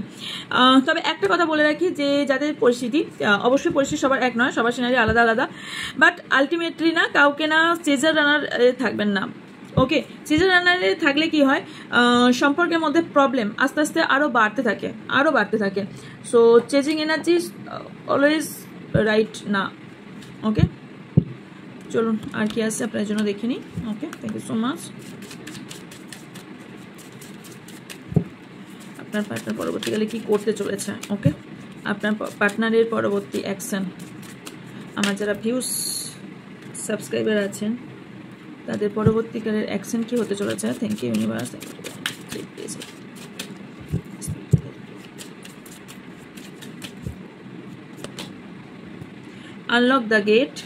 S1: তবে একটা কথা বলে রাখি যে যাদের পরিস্থিতি, অবশ্যই পরিস্থিতি সবার এক নয়, সবার সিনারি আলাদা আলাদা, বাট আলটিমেটলি না কাউকে না চেজার রানার থাকবেন না। ওকে, চেজার রানারে থাকলে কি হয়, সম্পর্কের মধ্যে প্রবলেম আস্তে আস্তে আরও বাড়তে থাকে। So chasing energy always right না। ওকে, চলুন আর কি আছে আপনার জন্য দেখে নিই। ওকে, থ্যাংক ইউ সো মাচ। আপনার পার্টনার পরবর্তীকালে কি করতে চলেছে? ওকে, আপনার পার্টনারের পরবর্তী অ্যাকশন, আমার যারা ভিউস সাবস্ক্রাইবার আছেন তাদের পরবর্তীকালের অ্যাকশন কি হতে চলেছে? Thank you universe. Unlock the gate,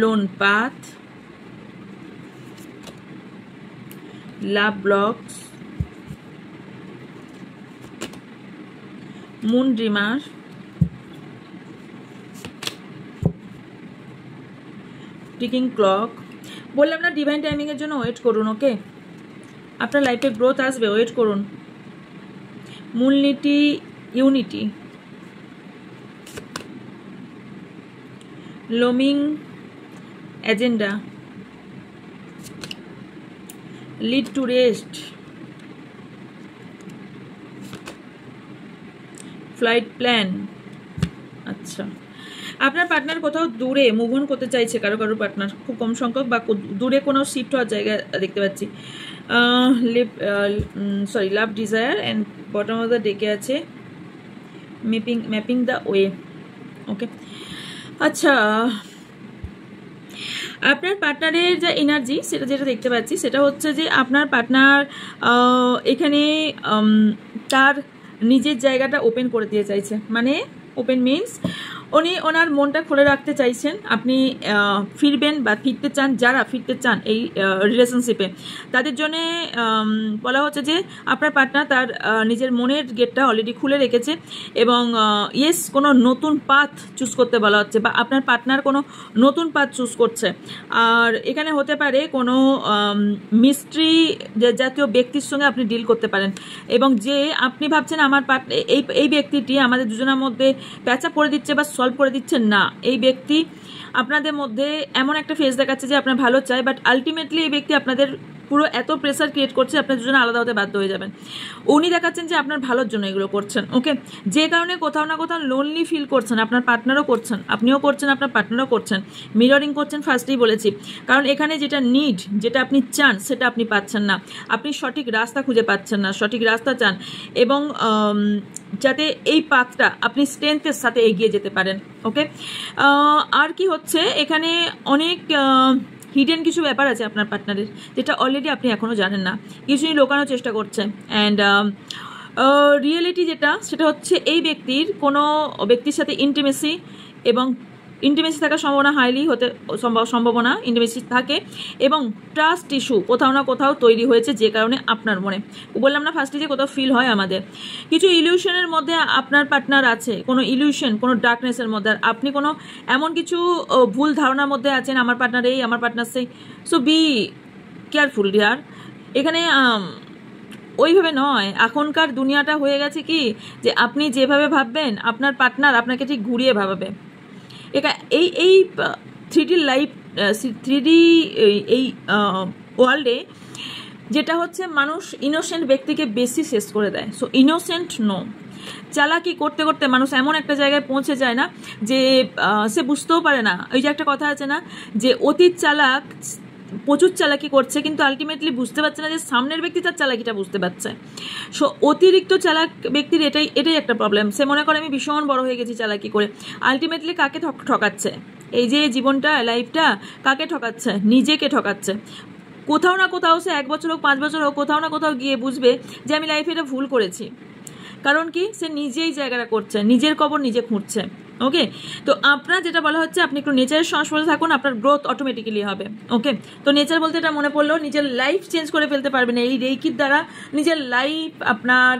S1: lone path, love blocks, moon dreamer, ticking clock। বললাম না ডিভাইন টাইমিং এর জন্য ওয়েট করুন। ওকে, আপনার লাইফে গ্রোথ আসবে, ওয়েট করুন। মূলনীতি unity, looming agenda, lead to rest, flight plan. আচ্ছা, আপনার পার্টনার কোথাও দূরে মুভ অন করতে চাইছে, কারো পার্টনার খুব কম সংখ্যক, বা দূরে কোনো শিফট হওয়ার জায়গা দেখতে পাচ্ছি। Love desire and bottom of the ডেকে আছে ম্যাপিং দ্য ওয়ে। ওকে, আচ্ছা, আপনার পার্টনারের যা এনার্জি সেটা যেটা দেখতে পাচ্ছি সেটা হচ্ছে যে আপনার পার্টনার এখানে তার নিজের জায়গাটা ওপেন করে দিয়ে চাইছে। মানে ওপেন মিনস উনি ওনার মনটা খুলে রাখতে চাইছেন। আপনি ফিরবেন বা ফিরতে চান, যারা ফিরতে চান এই রিলেশনশিপে তাদের জন্যে বলা হচ্ছে যে আপনার পার্টনার তার নিজের মনের গেটটা অলরেডি খুলে রেখেছে এবং ইয়েস কোনো নতুন পাথ চুজ করতে বলা হচ্ছে, বা আপনার পার্টনার কোনো নতুন পাথ চুজ করছে। আর এখানে হতে পারে কোনো মিস্ট্রি জাতীয় ব্যক্তির সঙ্গে আপনি ডিল করতে পারেন এবং যে আপনি ভাবছেন আমার এই ব্যক্তিটি আমাদের দুজনের মধ্যে প্যাঁচা পড়ে দিচ্ছে বা সলভ করে দিচ্ছেন না, এই ব্যক্তি আপনাদের মধ্যে এমন একটা ফেস দেখাচ্ছে যে আপনার ভালো চায়, বাট আলটিমেটলি এই ব্যক্তি আপনাদের পুরো এত প্রেসার ক্রিয়েট করছে আপনার দুজনে আলাদা হতে বাধ্য হয়ে যাবেন। উনি দেখাচ্ছেন যে আপনার ভালোর জন্য এগুলো করছেন। ওকে, যে কারণে কোথাও না কোথাও লোনলি ফিল করছেন, আপনার পার্টনারও করছেন, আপনিও করছেন, আপনার পার্টনারও করছেন, মিররিং করছেন। ফার্স্টেই বলেছি, কারণ এখানে যেটা নিড, যেটা আপনি চান সেটা আপনি পাচ্ছেন না, আপনি সঠিক রাস্তা খুঁজে পাচ্ছেন না, সঠিক রাস্তা চান এবং যাতে এই পাথটা আপনি স্ট্রেংথের সাথে এগিয়ে যেতে পারেন। ওকে, আর কি হচ্ছে এখানে অনেক হিডেন কিছু ব্যাপার আছে আপনার পার্টনারের যেটা অলরেডি আপনি এখনও জানেন না, কিছুই লুকানোর চেষ্টা করছে। অ্যান্ড রিয়েলিটি যেটা সেটা হচ্ছে এই ব্যক্তির কোনো ব্যক্তির সাথে ইন্টিমেসি এবং ইন্টিমেসি থাকার সম্ভাবনা হাইলি হতে সম্ভাবনা ইন্টিমেসি থাকে এবং ট্রাস্ট ইস্যু কোথাও না কোথাও তৈরি হয়েছে, যে কারণে আপনার মনে বললাম না ফার্স্টে যে কোথাও ফিল হয় আমাদের কিছু ইলিউশনের মধ্যে আপনার পার্টনার আছে, কোনো ইলিউশন, কোনো ডার্কনেসের মধ্যে, আর আপনি কোনো এমন কিছু ভুল ধারণার মধ্যে আছেন আমার পার্টনার এই, আমার পার্টনার সেই। So be careful dear. এখানে ওইভাবে নয়। এখনকার দুনিয়াটা হয়ে গেছে কি, যে আপনি যেভাবে ভাববেন আপনার পার্টনার আপনাকে ঠিক ঘুরিয়ে ভাবাবে। এই এই 3D লাইফ, 3D এই ওয়ার্ল্ডে যেটা হচ্ছে, মানুষ ইনোসেন্ট ব্যক্তিকে বেশি শেষ করে দেয়। সো ইনোসেন্ট নো, চালাকি করতে করতে মানুষ এমন একটা জায়গায় পৌঁছে যায় না যে সে বুঝতেও পারে না। ওই যে একটা কথা আছে না, যে অতীত চালাক প্রচুর চালাকি করছে কিন্তু আলটিমেটলি বুঝতে পারছে না যে সামনের ব্যক্তি তার চালাকিটা বুঝতে পারছে। সো অতিরিক্ত চালাক ব্যক্তির এটাই একটা প্রবলেম। সে মনে করে আমি ভীষণ বড় হয়ে গেছি চালাকি করে, আলটিমেটলি কাকে ঠকাচ্ছে? এই যে জীবনটা, লাইফটা কাকে ঠকাচ্ছে? নিজেকে ঠকাচ্ছে। কোথাও না কোথাও সে 1 বছর হোক 5 বছর হোক, কোথাও না কোথাও গিয়ে বুঝবে যে আমি লাইফে এটা ভুল করেছি। কারণ কি, সে নিজেই জায়গাটা করছে, নিজের কবর নিজে খুঁড়ছে। ওকে, তো আপনার যেটা বলা হচ্ছে, আপনি একটু নেচারের সংস্পর্শে থাকুন, আপনার গ্রোথ অটোমেটিক্যালি হবে। ওকে, তো নেচার বলতে এটা মনে পড়লো, নিজের লাইফ চেঞ্জ করে ফেলতে পারবেন এই রেইকির দ্বারা। নিজের লাইফ, আপনার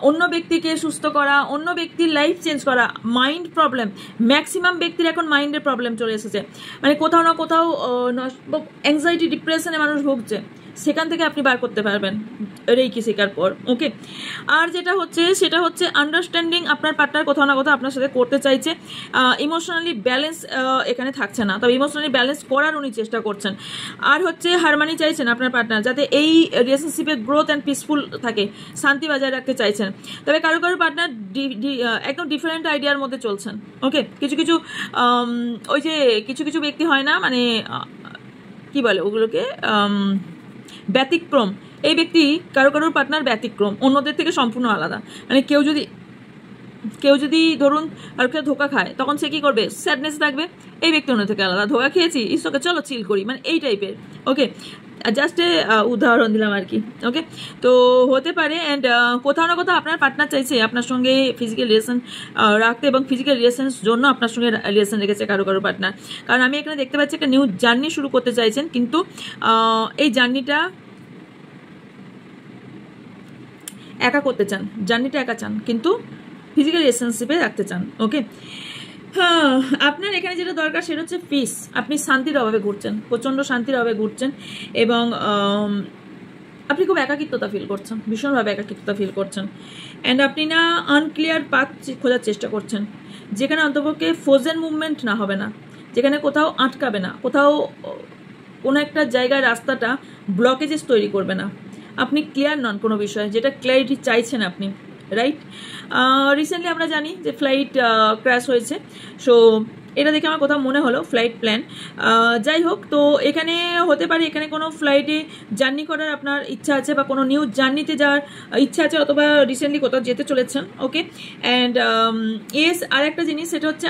S1: অন্য ব্যক্তিকে সুস্থ করা, অন্য ব্যক্তির লাইফ চেঞ্জ করা। মাইন্ড প্রবলেম, ম্যাক্সিমাম ব্যক্তির এখন মাইন্ডের প্রবলেম চলে এসেছে, মানে কোথাও না কোথাও অ্যাংজাইটি, ডিপ্রেশনে মানুষ ভুগছে, সেখান থেকে আপনি বার করতে পারবেন রেইকি শেখার পর। ওকে, আর যেটা হচ্ছে সেটা হচ্ছে আন্ডারস্ট্যান্ডিং। আপনার পার্টনার কোথাও না কোথাও আপনার সাথে করতে চাইছে, ইমোশনালি ব্যালেন্স এখানে থাকছে না, তবে ইমোশনালি ব্যালেন্স করার উনি চেষ্টা করছেন। আর হচ্ছে হারমানি চাইছেন আপনার পার্টনার, যাতে এই রিলেশনশিপে গ্রোথ অ্যান্ড পিসফুল থাকে, শান্তি বজায় রাখতে চাইছেন। তবে কারো কারো পার্টনার একদম ডিফারেন্ট আইডিয়ার মধ্যে চলছেন। ওকে, কিছু কিছু ওই যে কিছু কিছু ব্যক্তি হয় না, মানে কি বলে ওগুলোকে, ব্যতিক্রম। এই ব্যক্তি কারো কারোর পার্টনার ব্যতিক্রম, অন্যদের থেকে সম্পূর্ণ আলাদা। মানে কেউ যদি ধরুন কারোকে ধোকা খায়, তখন সে কি করবে? স্যাডনেস থাকবে। এই ব্যক্তি অন্য থেকে আলাদা, ধোকা খেয়েছি, ইসকে চলো চিল করি, মানে এই টাইপের। ওকে, জাস্ট উদাহরণ দিলাম আর কি। ওকে, তো হতে পারে অ্যান্ড কোথাও না কোথাও আপনার পার্টনার চাইছে আপনার সঙ্গে ফিজিক্যাল রিলেশন রাখতে, এবং ফিজিক্যাল রিলেশনের জন্য আপনার সঙ্গে রিলেশন রেখেছে কারো কারো পার্টনার। কারণ আমি এখানে দেখতে পাচ্ছি একটা নিউ জার্নি শুরু করতে চাইছেন, কিন্তু এই জার্নিটা একা করতে চান, জার্নিটা একা চান, কিন্তু ফিজিক্যাল রিলেশনশিপে রাখতে চান। ওকে, হ্যাঁ, আপনার এখানে যেটা দরকার সেটা হচ্ছে পিস। আপনি শান্তির অভাবে ঘুরছেন, প্রচণ্ড শান্তির অভাবে ঘুরছেন, এবং আপনি খুব একাকিত্বতা ফিল করছেন, ভীষণভাবে একাকিত্বতা ফিল করছেন। অ্যান্ড আপনি না আনক্লিয়ার পাথ খোঁজার চেষ্টা করছেন, যেখানে অন্তপক্ষে ফ্রোজেন মুভমেন্ট না হবে না, যেখানে কোথাও আটকাবে না, কোথাও কোনো একটা জায়গায় রাস্তাটা ব্লকেজেস তৈরি করবে না। আপনি ক্লিয়ার নন কোনো বিষয়ে, যেটা ক্লিয়ারিটি চাইছেন আপনি, রাইট? রিসেন্টলি আমরা জানি যে ফ্লাইট ক্র্যাশ হয়েছে। সো এটা দেখে আমার কোথাও মনে হলো ফ্লাইট প্ল্যান। যাই হোক, তো এখানে হতে পারে এখানে কোনো ফ্লাইটে জার্নি করার আপনার ইচ্ছা আছে, বা কোনো নিউ জার্নিতে যাওয়ার ইচ্ছা আছে, অথবা রিসেন্টলি কোথাও যেতে চলেছেন। ওকে, অ্যান্ড ইয়েস, আর একটা জিনিস, সেটা হচ্ছে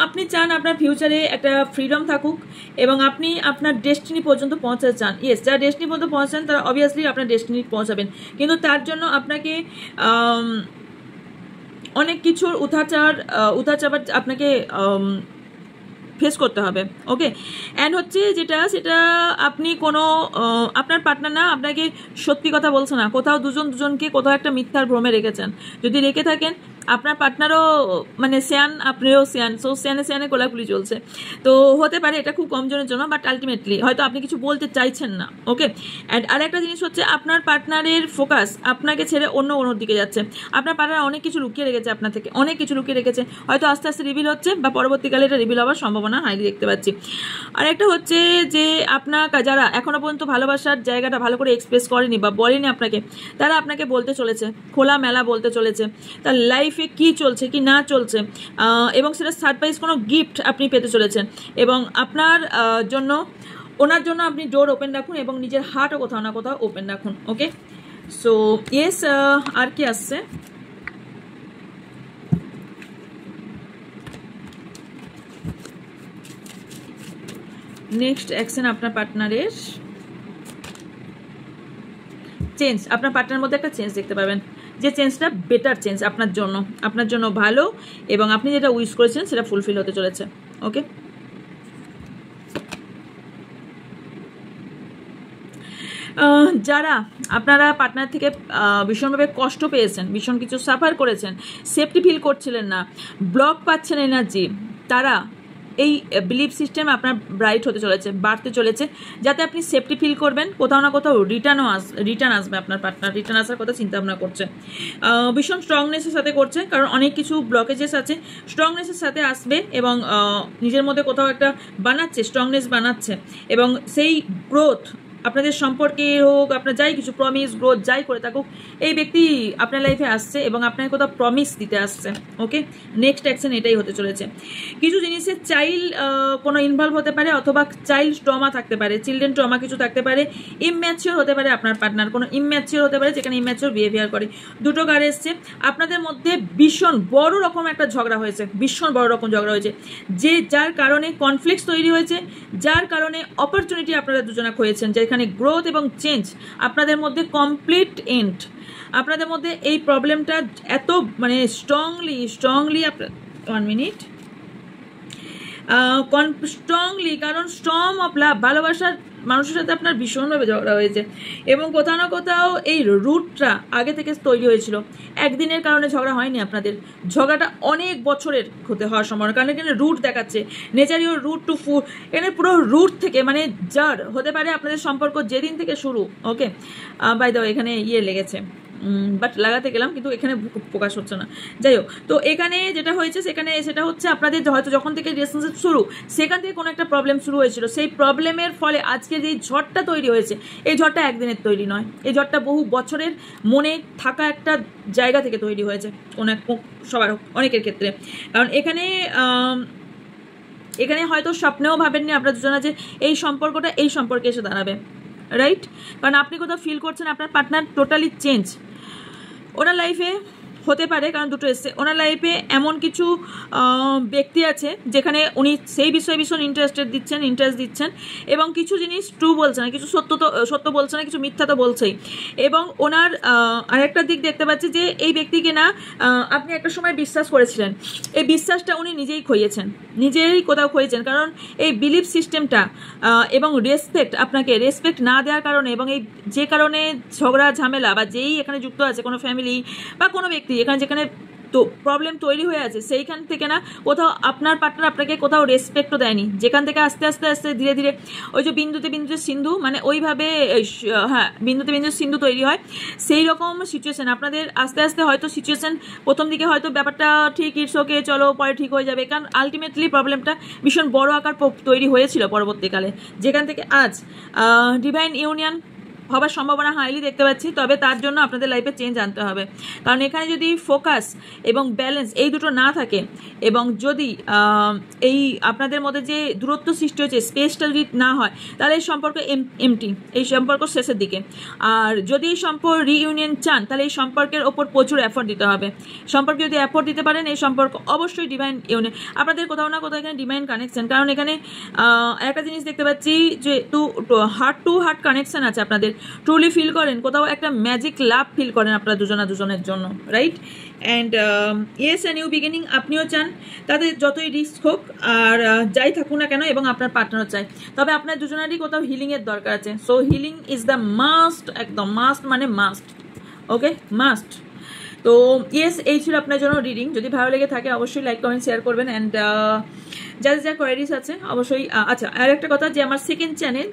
S1: আপনি চান আপনার ফিউচারে একটা ফ্রিডম থাকুক, এবং আপনি আপনার ডেস্টিনি পর্যন্ত পৌঁছাতে চান। ইয়েস, যারা ডেস্টিনি পর্যন্ত পৌঁছান তারা অবভিয়াসলি আপনার ডেস্টিনি পৌঁছাবেন, কিন্তু তার জন্য আপনাকে অনেক কিছুর উঠার চাপার আপনাকে ফেস করতে হবে। ওকে, অ্যান্ড হচ্ছে সেটা আপনি কোনো আপনার পার্টনার না আপনাকে সত্যি কথা বলছে না, কোথাও দুজনকে কোথাও একটা মিথ্যার ভ্রমে রেখেছেন। যদি রেখে থাকেন, আপনার পার্টনারও মানে সিয়ান, আপনিও সিয়ান, সো সিয়ানে কোলাকুলি চলছে। তো হতে পারে এটা খুব কম জনের জন্য, বাট আলটিমেটলি হয়তো আপনি কিছু বলতে চাইছেন না। ওকে, অ্যান্ড আরেকটা জিনিস হচ্ছে আপনার পার্টনারের ফোকাস আপনাকে ছেড়ে অন্য দিকে যাচ্ছে। আপনার পার্টনার অনেক কিছু লুকিয়ে রেখেছে আপনার থেকে, অনেক কিছু লুকিয়ে রেখেছে, হয়তো আস্তে আস্তে রিভিল হচ্ছে, বা পরবর্তীকালে এটা রিভিল হওয়ার সম্ভাবনা হাইলি দেখতে পাচ্ছি। আরেকটা হচ্ছে যে আপনার যারা এখনো পর্যন্ত ভালোবাসার জায়গাটা ভালো করে এক্সপ্রেস করেনি বা বলেনি আপনাকে, তারা আপনাকে বলতে চলেছে, খোলামেলা বলতে চলেছে তার লাইফে কি চলছে কি না চলছে, এবং সেটা সারপ্রাইজ কোনো গিফট আপনি পেতে চলেছেন। এবং আপনার জন্য, ওনার জন্য আপনি ডোর ওপেন রাখুন, এবং নিজের হার্টও কোথাও না কোথাও ওপেন রাখুন। ওকে, সো ইয়েস, আর কি আসছে? নেক্সট অ্যাকশন আপনার পার্টনারের চেঞ্জ, আপনার পার্টনারের মধ্যে একটা চেঞ্জ দেখতে পাবেন, যে চেঞ্জটা বেটার চেঞ্জ আপনার জন্য ভালো, এবং আপনি যেটা উইশ করেছেন সেটা ফুলফিল হতে চলেছে। ওকে, যারা আপনারা পার্টনার থেকে ভীষণভাবে কষ্ট পেয়েছেন, ভীষণ কিছু সাফার করেছেন, সেফটি ফিল করছিলেন না, ব্লক পাচ্ছেন এনার্জি, তারা এই বিলিভ সিস্টেম আপনার ব্রাইট হতে চলেছে, বাড়তে চলেছে, যাতে আপনি সেফটি ফিল করবেন। কোথাও না কোথাও রিটার্ন আসবে আপনার পার্টনার, রিটার্ন আসার কথা চিন্তা ভাবনা করছে, ভীষণ স্ট্রংনেসের সাথে করছে, কারণ অনেক কিছু ব্লকেজেস আছে, স্ট্রংনেসের সাথে আসবে এবং নিজের মধ্যে কোথাও একটা বানাচ্ছে, স্ট্রংনেস বানাচ্ছে, এবং সেই গ্রোথ আপনাদের সম্পর্কে হোক, আপনার যাই কিছু প্রমিস গ্রোথ যাই করে থাকুক, এই ব্যক্তি আপনার লাইফে আসছে এবং আপনাকে কোথাও প্রমিস দিতে আসছে। ওকে, নেক্সট অ্যাকশন এটাই হতে চলেছে। কিছু জিনিসের চাইল্ড কোনো ইনভলভ হতে পারে, অথবা চাইল্ড ট্রমা থাকতে পারে, চিলড্রেন ট্রমা কিছু থাকতে পারে, ইম্যাচিওর হতে পারে আপনার পার্টনার, কোনো ইম্যাচিওর হতে পারে যেখানে ইম্যাচিওর বিহেভিয়ার করে। দুটো কার্ড এসছে, আপনাদের মধ্যে ভীষণ বড় রকম একটা ঝগড়া হয়েছে, ভীষণ বড় রকম ঝগড়া হয়েছে, যার কারণে কনফ্লিক্ট তৈরি হয়েছে, যার কারণে অপরচুনিটি আপনারা দুজনা খোয়েছেন, যেখানে গ্রোথ এবং চেঞ্জ আপনাদের মধ্যে কমপ্লিট এন্ড। আপনাদের মধ্যে এই প্রবলেমটা এত মানে স্ট্রংলি আপনার 1 মিনিট স্ট্রংলি, কারণ স্টর্ম অফ লাভ, ভালোবাসার মানুষের সাথে আপনার ভীষণভাবে ঝগড়া হয়েছে, এবং কোথাও না কোথাও এই রুটটা আগে থেকে তৈরি হয়েছিল। একদিনের কারণে ঝগড়া হয়নি আপনাদের, ঝগড়াটা অনেক বছরের হতে হওয়ার সম্ভাবনা, কারণ এখানে রুট দেখাচ্ছে, নেচারিও রুট টু ফুট, এখানে পুরো রুট থেকে মানে জার হতে পারে আপনাদের সম্পর্ক যেদিন থেকে শুরু। ওকে, বাই দ্য ওয়ে এখানে লেগেছে, বাট লাগাতে গেলাম কিন্তু এখানে প্রকাশ হচ্ছে না। যাই হোক, তো এখানে যেটা হয়েছে সেটা হচ্ছে আপনাদের হয়তো যখন থেকে রিলেশনশিপ শুরু, সেখান থেকে কোনো একটা প্রবলেম শুরু হয়েছিল, সেই প্রবলেমের ফলে আজকে যে ঝড়টা তৈরি হয়েছে, এই ঝড়টা একদিনের তৈরি নয়, এই ঝড়টা বহু বছরের মনে থাকা একটা জায়গা থেকে তৈরি হয়েছে সবার, অনেকের ক্ষেত্রে। কারণ এখানে হয়তো স্বপ্নেও ভাবেননি আপনার দুজনা যে এই সম্পর্কটা এই সম্পর্কে এসে দাঁড়াবে, রাইট? কারণ আপনি কোথাও ফিল করছেন আপনার পার্টনার টোটালি চেঞ্জ ওনার লাইফে হতে পারে, কারণ দুটো এসছে। ওনার লাইফে এমন কিছু ব্যক্তি আছে যেখানে উনি সেই বিষয়ে ভীষণ ইন্টারেস্ট দিচ্ছেন, এবং কিছু জিনিস ট্রু বলছে না, কিছু সত্য বলছে না, কিছু মিথ্যা তো বলছেই। এবং ওনার আরেকটা দিক দেখতে পাচ্ছি যে এই ব্যক্তিকে না আপনি একটা সময় বিশ্বাস করেছিলেন, এই বিশ্বাসটা উনি নিজেই কোথাও খোয়েছেন, কারণ এই বিলিভ সিস্টেমটা এবং আপনাকে রেসপেক্ট না দেওয়ার কারণে, এবং এই যে কারণে ঝগড়া ঝামেলা বা যেই এখানে যুক্ত আছে কোনো ফ্যামিলি বা কোনো ব্যক্তি যেখানে তো প্রবলেম তৈরি হয়ে আছে, সেইখান থেকে না কোথাও আপনার পার্টনার আপনাকে কোথাও রেসপেক্টও দেয়নি, যেখান থেকে আস্তে আস্তে ধীরে ধীরে ওই যে বিন্দুতে সিন্ধু, মানে ওইভাবে বিন্দুতে সিন্ধু তৈরি হয়, সেই রকম সিচুয়েশন আপনাদের আস্তে আস্তে হয়তো সিচুয়েশন প্রথম দিকে হয়তো ব্যাপারটা ঠিক ইটস ওকে চলো পরে ঠিক হয়ে যাবে, কারণ আলটিমেটলি প্রবলেমটা ভীষণ বড় আকার তৈরি হয়েছিল পরবর্তীকালে, যেখান থেকে আজ ডিভাইন ইউনিয়ন হবার সম্ভাবনা হাইলি দেখতে পাচ্ছি। তবে তার জন্য আপনাদের লাইফে চেঞ্জ আনতে হবে, কারণ এখানে যদি ফোকাস এবং ব্যালেন্স এই দুটো না থাকে, এবং যদি এই আপনাদের মধ্যে যে দূরত্ব সৃষ্টি হয়েছে স্পেসটা যদি না হয়, তাহলে এই সম্পর্ক এমটি, এই সম্পর্ক শেষের দিকে। আর যদি এই সম্পর্ক রিইউনিয়ন চান, তাহলে এই সম্পর্কের ওপর প্রচুর এফোর্ট দিতে হবে। সম্পর্কে যদি এফোর্ট দিতে পারেন, এই সম্পর্ক অবশ্যই ডিভাইন ইউনিয়ন, আপনাদের কোথাও না কোথাও এখানে ডিভাইন কানেকশন, কারণ এখানে একটা জিনিস দেখতে পাচ্ছি যে হার্ট টু হার্ট কানেকশন আছে আপনাদের, ট্রুলি ফিল করেন, কোথাও একটা ম্যাজিক লাভ ফিল করেন আপনারা দুজনের জন্য, right? And yes a new beginning আপনিও চান, তাদের যতই রিস্ক হোক আর যাই থাকুক না কেন, এবং আপনার পার্টনারও চায়, তবে আপনার দুজনেরই কোথাও হিলিংয়ের দরকার আছে। So healing is the must, একদম মাস্ট মানে মাস্ট, ওকে মাস্ট। তো ইয়েস, এই ছিল আপনার জন্য রিডিং। যদি ভালো লেগে থাকে অবশ্যই লাইক কমেন্ট শেয়ার করবেন, অ্যান্ড যা কোয়ারিজ আছে অবশ্যই। আচ্ছা, আর একটা কথা, যে আমার সেকেন্ড চ্যানেল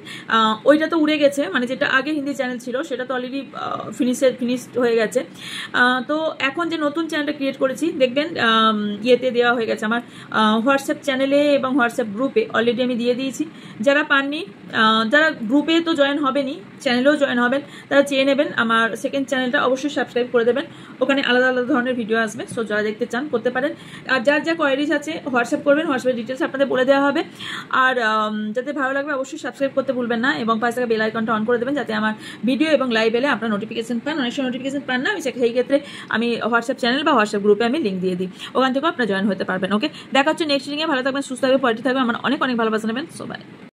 S1: ওইটা তো উড়ে গেছে, মানে যেটা আগে হিন্দি চ্যানেল ছিল সেটা তো অলরেডি ফিনিশড হয়ে গেছে। তো এখন যে নতুন চ্যানেলটা ক্রিয়েট করেছি, দেখবেন ইয়েতে দেওয়া হয়ে গেছে আমার হোয়াটসঅ্যাপ চ্যানেলে এবং হোয়াটসঅ্যাপ গ্রুপে অলরেডি আমি দিয়ে দিয়েছি। যারা পাননি, যারা গ্রুপে তো জয়েন হবেনই, চ্যানেলেও জয়েন হবেন, তারা চেয়ে নেবেন আমার সেকেন্ড চ্যানেলটা, অবশ্যই সাবস্ক্রাইব করে দেবেন, ওখানে আলাদা আলাদা ধরনের ভিডিও আসবে। সো যারা দেখতে চান করতে পারেন, আর যার যা কোয়ারিজ আছে হোয়াটসঅ্যাপ করবেন, হোয়াটসঅ্যাপে ডিটেলস আপনাদের বলে দেওয়া হবে। আর যাতে ভালো লাগবে অবশ্যই সাবস্ক্রাইব করতে ভুলবেন না, এবং পাশে থাকা বেল আইকনটা অন করে দেবেন, যাতে আমার ভিডিও এবং লাইভ এলে আপনারা নোটিফিকেশন পান। অনেক সময় নোটিফিকেশন পান না, আমি সেই ক্ষেত্রে আমি হোয়াটসঅ্যাপ চ্যানেল বা হোয়াটসঅ্যাপ গ্রুপে আমি লিঙ্ক দিয়ে দিই, ওখান থেকেও আপনারা জয়েন হতে পারবেন। ওকে, দেখা হচ্ছে নেক্সট লিঙ্কে। ভালো থাকবেন, সুস্থ থাকবেন, পজিটিভ থাকবেন, আমার অনেক ভালোবাসা নেবেন। So by.